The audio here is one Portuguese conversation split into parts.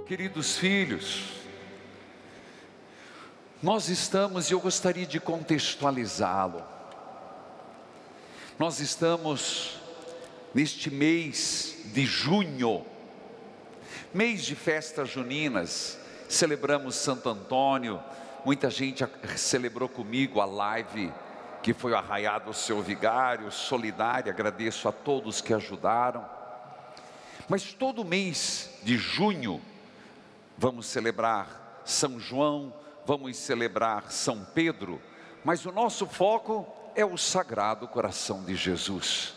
Queridos filhos, nós estamos, e eu gostaria de contextualizá-lo, nós estamos neste mês de junho, mês de festas juninas, celebramos Santo Antônio, muita gente celebrou comigo a live, que foi o Arraiado Seu Vigário, solidária, agradeço a todos que ajudaram, mas todo mês de junho, vamos celebrar São João, vamos celebrar São Pedro, mas o nosso foco é o Sagrado Coração de Jesus.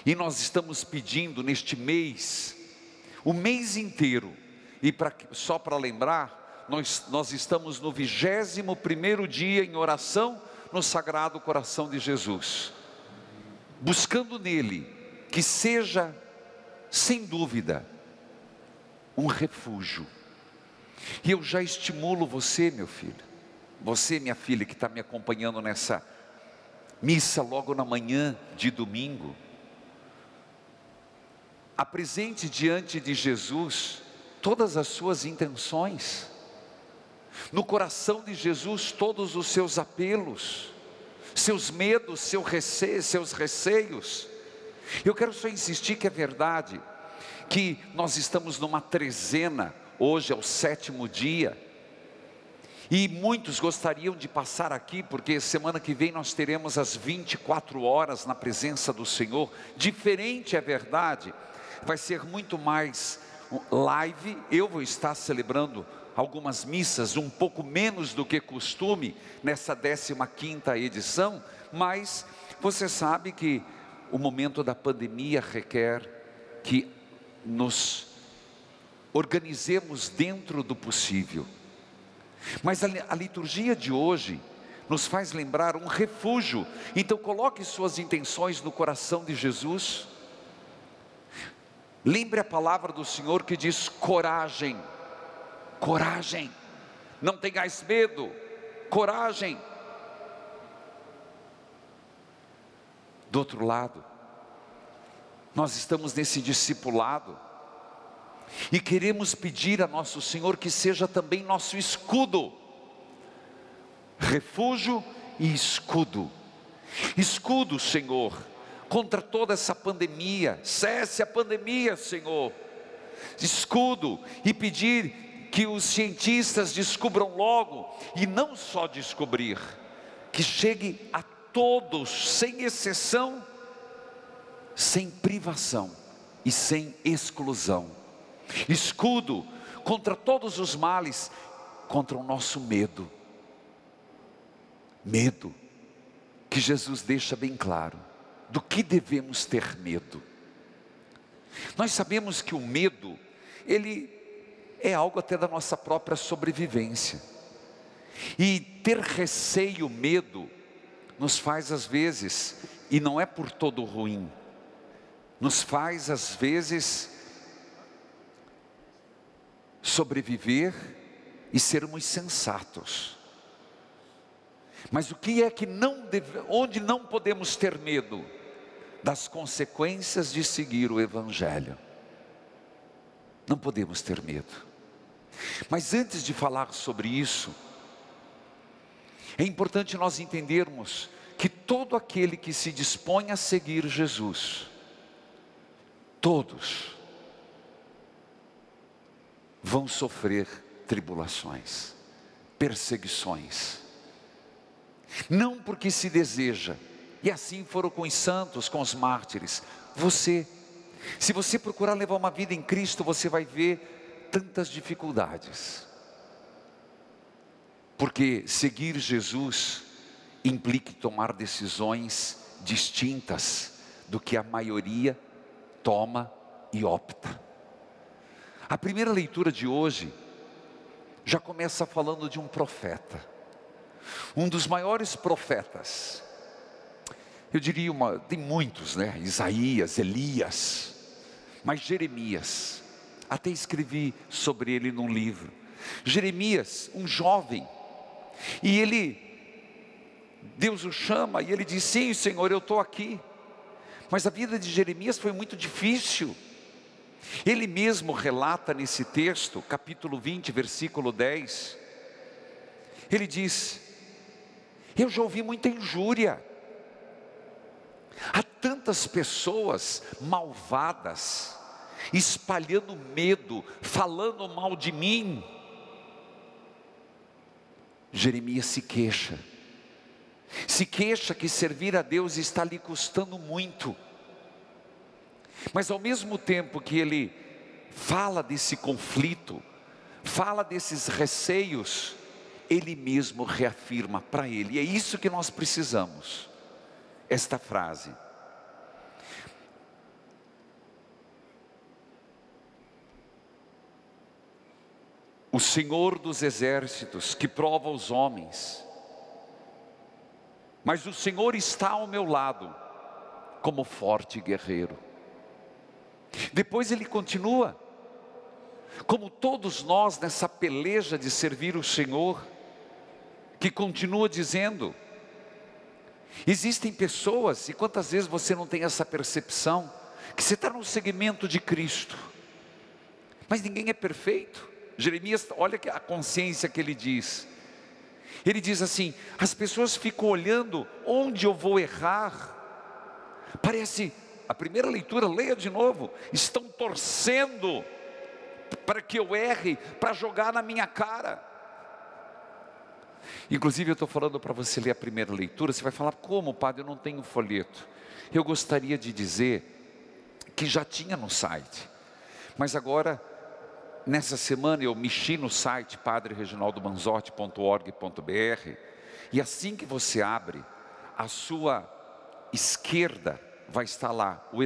E nós estamos pedindo neste mês, o mês inteiro, e só para lembrar, nós estamos no 21º dia em oração no Sagrado Coração de Jesus, buscando nele que seja, sem dúvida, um refúgio. E eu já estimulo você, meu filho, você, minha filha, que está me acompanhando nessa missa logo na manhã de domingo, apresente diante de Jesus todas as suas intenções, no coração de Jesus todos os seus apelos, seus medos, seus receios. Eu quero só insistir que é verdade, que nós estamos numa trezena, hoje é o 7º dia, e muitos gostariam de passar aqui, porque semana que vem nós teremos as 24 horas na presença do Senhor, diferente é verdade, vai ser muito mais live, eu vou estar celebrando algumas missas, um pouco menos do que costume, nessa 15ª edição, mas você sabe que o momento da pandemia requer que nos organizemos dentro do possível, mas a liturgia de hoje nos faz lembrar um refúgio. Então coloque suas intenções no coração de Jesus, lembre a palavra do Senhor que diz coragem, coragem, não tenhais medo, coragem. Do outro lado, nós estamos nesse discipulado, e queremos pedir a nosso Senhor que seja também nosso escudo, refúgio e escudo. Escudo, Senhor, contra toda essa pandemia, cesse a pandemia, Senhor. Escudo, e pedir que os cientistas descubram logo, e não só descobrir, que chegue a todos, sem exceção, sem privação e sem exclusão. Escudo contra todos os males, contra o nosso medo, medo que Jesus deixa bem claro, do que devemos ter medo. Nós sabemos que o medo, ele é algo até da nossa própria sobrevivência, e ter receio, medo, nos faz às vezes, e não é por todo ruim, nos faz às vezes sobreviver e sermos sensatos. Mas o que é que onde não podemos ter medo? Das consequências de seguir o Evangelho. Não podemos ter medo. Mas antes de falar sobre isso, é importante nós entendermos que todo aquele que se dispõe a seguir Jesus, todos vão sofrer tribulações, perseguições, não porque se deseja, e assim foram com os santos, com os mártires. Se você procurar levar uma vida em Cristo, você vai ver tantas dificuldades, porque seguir Jesus implica tomar decisões distintas do que a maioria toma e opta. A primeira leitura de hoje já começa falando de um profeta, um dos maiores profetas, eu diria tem muitos, né? Isaías, Elias, mas Jeremias, até escrevi sobre ele num livro. Jeremias, um jovem, e Deus o chama, e ele diz: sim, Senhor, eu estou aqui. Mas a vida de Jeremias foi muito difícil. Ele mesmo relata nesse texto, capítulo 20, versículo 10, ele diz: eu já ouvi muita injúria, há tantas pessoas malvadas, espalhando medo, falando mal de mim. Jeremias se queixa que servir a Deus está lhe custando muito. Mas ao mesmo tempo que ele fala desse conflito, fala desses receios, ele mesmo reafirma para ele, e é isso que nós precisamos, esta frase: o Senhor dos exércitos que prova os homens, mas o Senhor está ao meu lado como forte guerreiro. Depois ele continua: como todos nós nessa peleja de servir o Senhor, que continua dizendo, existem pessoas, e quantas vezes você não tem essa percepção, que você está no segmento de Cristo, mas ninguém é perfeito. Jeremias, olha a consciência que ele diz assim: as pessoas ficam olhando onde eu vou errar, parece, a primeira leitura, leia de novo, estão torcendo para que eu erre, para jogar na minha cara. Inclusive eu estou falando para você ler a primeira leitura, você vai falar: como, padre, eu não tenho folheto? Eu gostaria de dizer que já tinha no site, mas agora, nessa semana eu mexi no site padrereginaldomanzotti.org.br, e assim que você abre, à sua esquerda vai estar lá o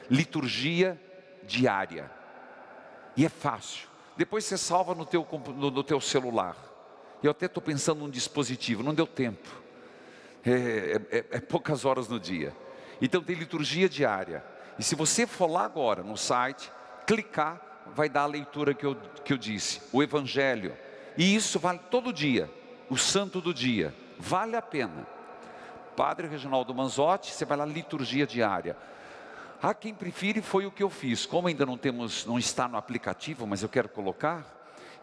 liturgia diária, e é fácil. Depois você salva no teu celular. Eu até estou pensando num dispositivo, não deu tempo, é poucas horas no dia. Então tem liturgia diária, e se você for lá agora no site, clicar, vai dar a leitura que eu disse, o Evangelho, e isso vale todo dia, o santo do dia, vale a pena. Padre Reginaldo Manzotti, você vai lá, liturgia diária. Há quem prefere, foi o que eu fiz, como ainda não está no aplicativo, mas eu quero colocar,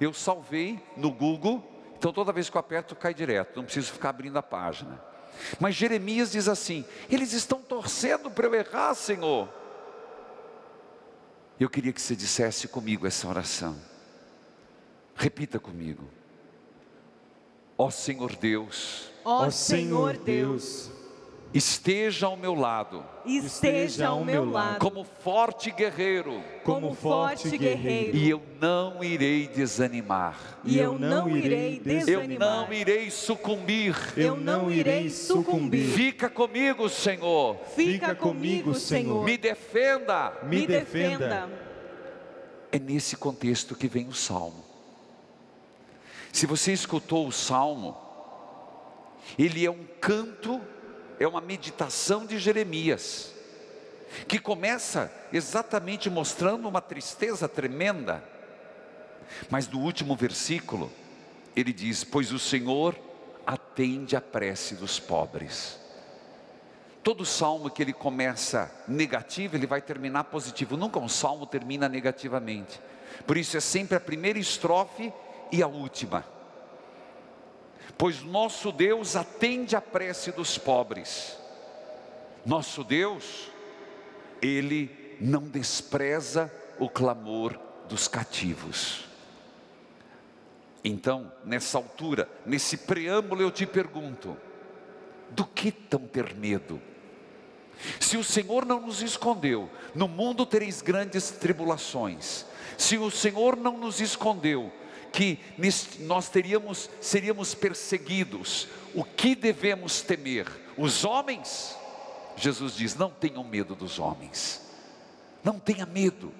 eu salvei no Google, então toda vez que eu aperto cai direto, não preciso ficar abrindo a página. Mas Jeremias diz assim: eles estão torcendo para eu errar, Senhor. Eu queria que você dissesse comigo essa oração, repita comigo: ó Senhor Deus, ó Senhor Deus, esteja ao meu lado, como forte guerreiro, e eu não irei desanimar, eu não irei sucumbir, Fica comigo, Senhor, me defenda, É nesse contexto que vem o Salmo. Se você escutou o Salmo, ele é um canto, é uma meditação de Jeremias, que começa exatamente mostrando uma tristeza tremenda, mas no último versículo, ele diz: pois o Senhor atende a prece dos pobres. Todo salmo que ele começa negativo, ele vai terminar positivo, nunca um salmo termina negativamente, por isso é sempre a primeira estrofe e a última. Pois nosso Deus atende a prece dos pobres, nosso Deus, Ele não despreza o clamor dos cativos. Então, nessa altura, nesse preâmbulo eu te pergunto: do que estão ter medo? Se o Senhor não nos escondeu, no mundo tereis grandes tribulações. Se o Senhor não nos escondeu, que nós seríamos perseguidos, o que devemos temer? Os homens? Jesus diz: não tenham medo dos homens, não tenha medo,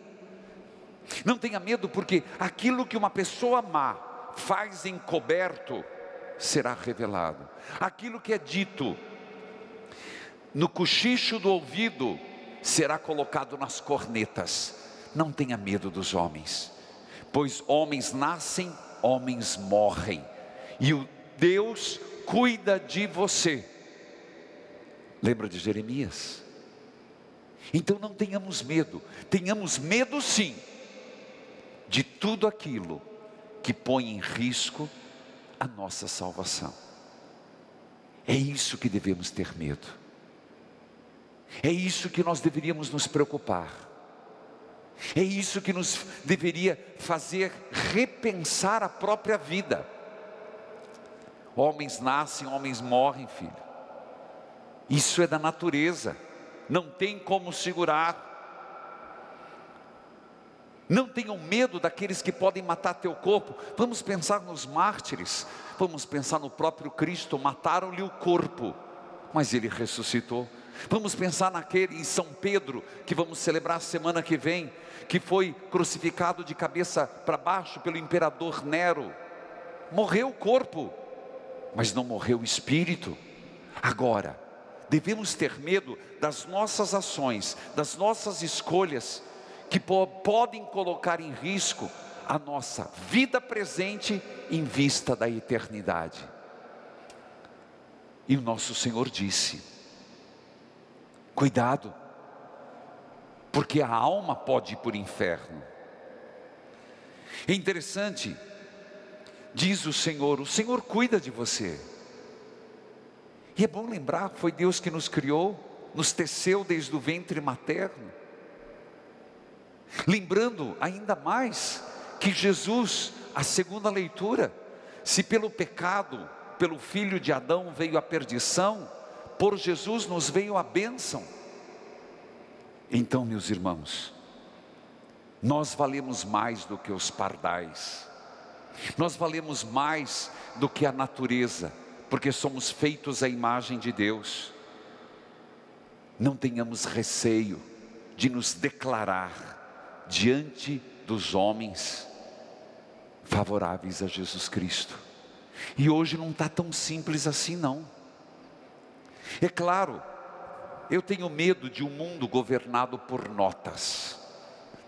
não tenha medo, porque aquilo que uma pessoa má faz encoberto, será revelado. Aquilo que é dito no cochicho do ouvido, será colocado nas cornetas. Não tenha medo dos homens, pois homens nascem, homens morrem, e o Deus cuida de você. Lembra de Jeremias? Então não tenhamos medo sim, de tudo aquilo que põe em risco a nossa salvação. É isso que devemos ter medo, é isso que nós deveríamos nos preocupar, é isso que nos deveria fazer repensar a própria vida. Homens nascem, homens morrem, filho. Isso é da natureza, não tem como segurar. Não tenham medo daqueles que podem matar teu corpo. Vamos pensar nos mártires, vamos pensar no próprio Cristo. Mataram-lhe o corpo, mas ele ressuscitou. Vamos pensar naquele em São Pedro, que vamos celebrar semana que vem, que foi crucificado de cabeça para baixo pelo imperador Nero. Morreu o corpo, mas não morreu o espírito. Agora, devemos ter medo das nossas ações, das nossas escolhas, que podem colocar em risco a nossa vida presente em vista da eternidade. E o nosso Senhor disse: cuidado, porque a alma pode ir para o inferno. É interessante, diz o Senhor cuida de você. E é bom lembrar, foi Deus que nos criou, nos teceu desde o ventre materno. Lembrando ainda mais que Jesus, a segunda leitura, se pelo pecado, pelo filho de Adão veio a perdição, por Jesus nos veio a bênção. Então, meus irmãos, nós valemos mais do que os pardais, nós valemos mais do que a natureza, porque somos feitos à imagem de Deus. Não tenhamos receio de nos declarar diante dos homens favoráveis a Jesus Cristo. E hoje não está tão simples assim não. É claro, eu tenho medo de um mundo governado por notas.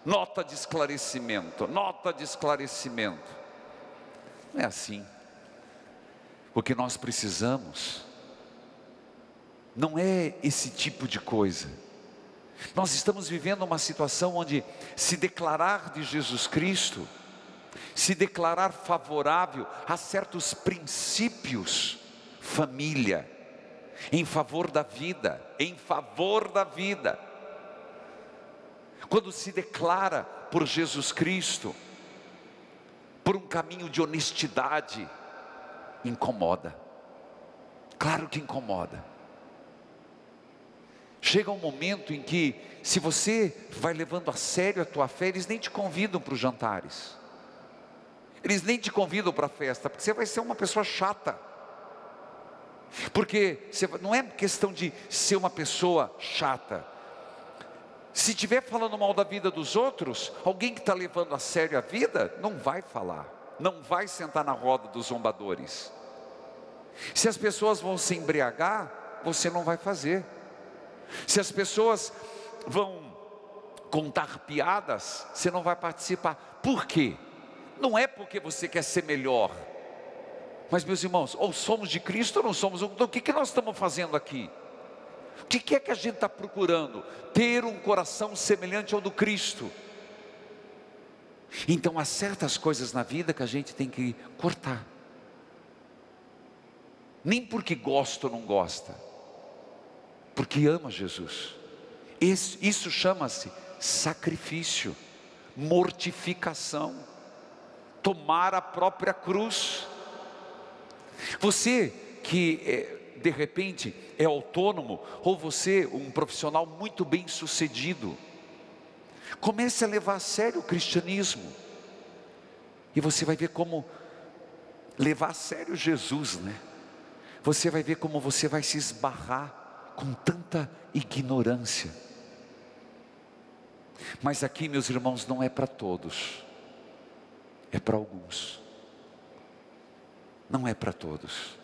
Nota de esclarecimento, nota de esclarecimento. Não é assim. O que nós precisamos não é esse tipo de coisa. Nós estamos vivendo uma situação onde se declarar de Jesus Cristo, se declarar favorável a certos princípios, família, em favor da vida, em favor da vida. Quando se declara por Jesus Cristo, por um caminho de honestidade, incomoda. Claro que incomoda. Chega um momento em que, se você vai levando a sério a tua fé, eles nem te convidam para os jantares, eles nem te convidam para a festa, porque você vai ser uma pessoa chata. Porque não é questão de ser uma pessoa chata. Se estiver falando mal da vida dos outros, alguém que está levando a sério a vida, não vai falar, não vai sentar na roda dos zombadores. Se as pessoas vão se embriagar, você não vai fazer. Se as pessoas vão contar piadas, você não vai participar. Por quê? Não é porque você quer ser melhor. Mas, meus irmãos, ou somos de Cristo ou não somos. Então, o que nós estamos fazendo aqui? O que é que a gente está procurando? Ter um coração semelhante ao do Cristo. Então, há certas coisas na vida que a gente tem que cortar. Nem porque gosta ou não gosta, porque ama Jesus. Isso chama-se sacrifício, mortificação, tomar a própria cruz. Você que de repente é autônomo, ou você um profissional muito bem sucedido, comece a levar a sério o cristianismo, e você vai ver como levar a sério Jesus, né? Você vai ver como você vai se esbarrar com tanta ignorância. Mas aqui, meus irmãos, não é para todos, é para alguns. Não é para todos.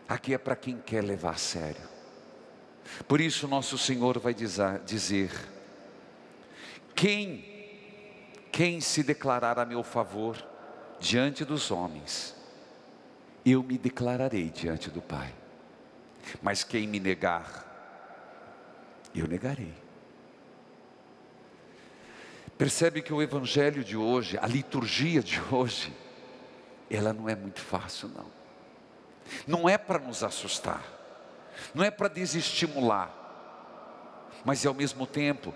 Aqui é para quem quer levar a sério. Por isso nosso Senhor vai dizer: quem se declarar a meu favor diante dos homens, eu me declararei diante do Pai. Mas quem me negar, eu negarei. Percebe que o evangelho de hoje, a liturgia de hoje, ela não é muito fácil não. Não é para nos assustar, não é para desestimular, mas é ao mesmo tempo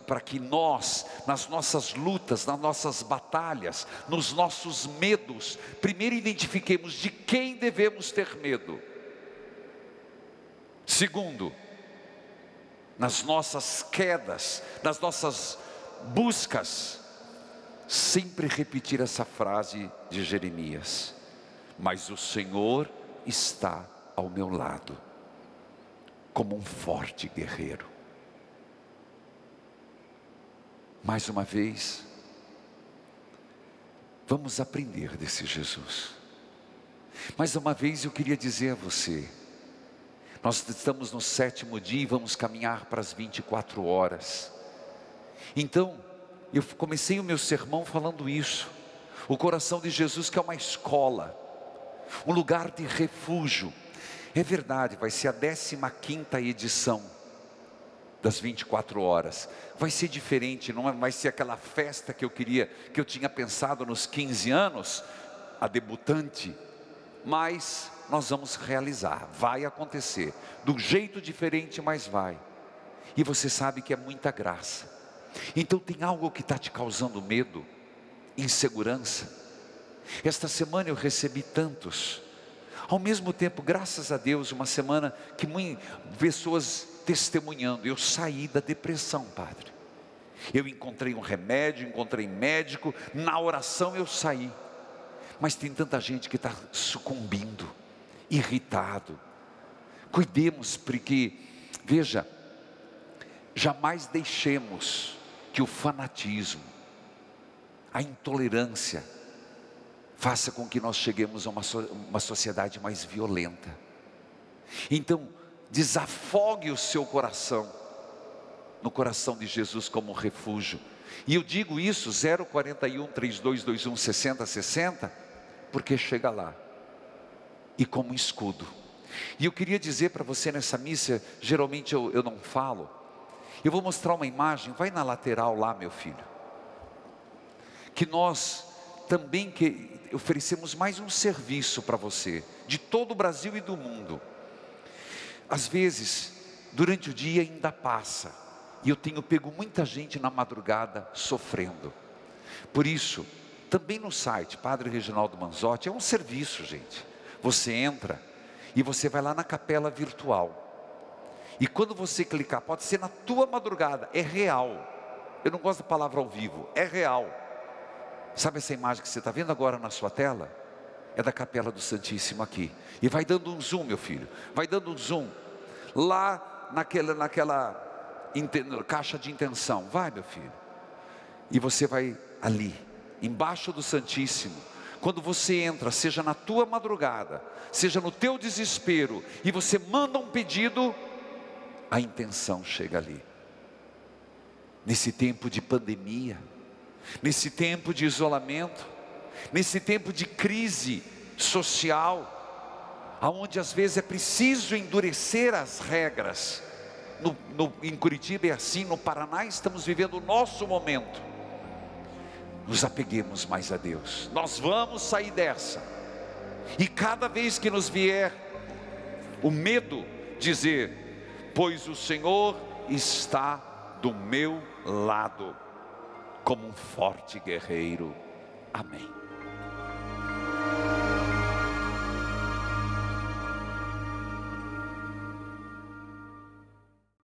para que nós, nas nossas lutas, nas nossas batalhas, nos nossos medos, primeiro identifiquemos de quem devemos ter medo. Segundo, nas nossas quedas, nas nossas buscas, sempre repetir essa frase de Jeremias: mas o Senhor está ao meu lado, como um forte guerreiro. Mais uma vez, vamos aprender desse Jesus. Mais uma vez eu queria dizer a você, nós estamos no 7º dia e vamos caminhar para as 24 horas. Então, eu comecei o meu sermão falando isso. O coração de Jesus, que é uma escola, um lugar de refúgio. É verdade, vai ser a 15ª edição das 24 horas. Vai ser diferente, não vai ser aquela festa que eu tinha pensado nos 15 anos, a debutante. Mas nós vamos realizar, vai acontecer, do jeito diferente, mas vai. E você sabe que é muita graça. Então tem algo que está te causando medo, insegurança. Esta semana eu recebi tantos. Ao mesmo tempo, graças a Deus, uma semana que pessoas testemunhando, eu saí da depressão, padre. Eu encontrei um remédio, encontrei médico, na oração eu saí. Mas tem tanta gente que está sucumbindo, irritado. Cuidemos, porque, veja, jamais deixemos que o fanatismo, a intolerância, faça com que nós cheguemos a uma sociedade mais violenta. Então, desafogue o seu coração no coração de Jesus como refúgio. E eu digo isso, 041 3221 6060, porque chega lá, e como escudo. E eu queria dizer para você nessa missa, geralmente eu não falo, eu vou mostrar uma imagem, vai na lateral lá, meu filho, que nós também oferecemos mais um serviço para você, de todo o Brasil e do mundo. Às vezes, durante o dia ainda passa, e eu tenho pego muita gente na madrugada sofrendo. Por isso, também no site Padre Reginaldo Manzotti, é um serviço, gente. Você entra e você vai lá na capela virtual. E quando você clicar, pode ser na tua madrugada, é real. Eu não gosto da palavra ao vivo, é real. Sabe essa imagem que você está vendo agora na sua tela? É da capela do Santíssimo aqui. E vai dando um zoom, meu filho, vai dando um zoom. Lá naquela caixa de intenção, vai, meu filho. E você vai ali, embaixo do Santíssimo. Quando você entra, seja na tua madrugada, seja no teu desespero, e você manda um pedido, a intenção chega ali. Nesse tempo de pandemia, nesse tempo de isolamento, nesse tempo de crise social, aonde às vezes é preciso endurecer as regras. Em Curitiba é assim, no Paraná estamos vivendo o nosso momento. Nos apeguemos mais a Deus, nós vamos sair dessa. E cada vez que nos vier o medo, dizer: pois o Senhor está do meu lado, como um forte guerreiro. Amém.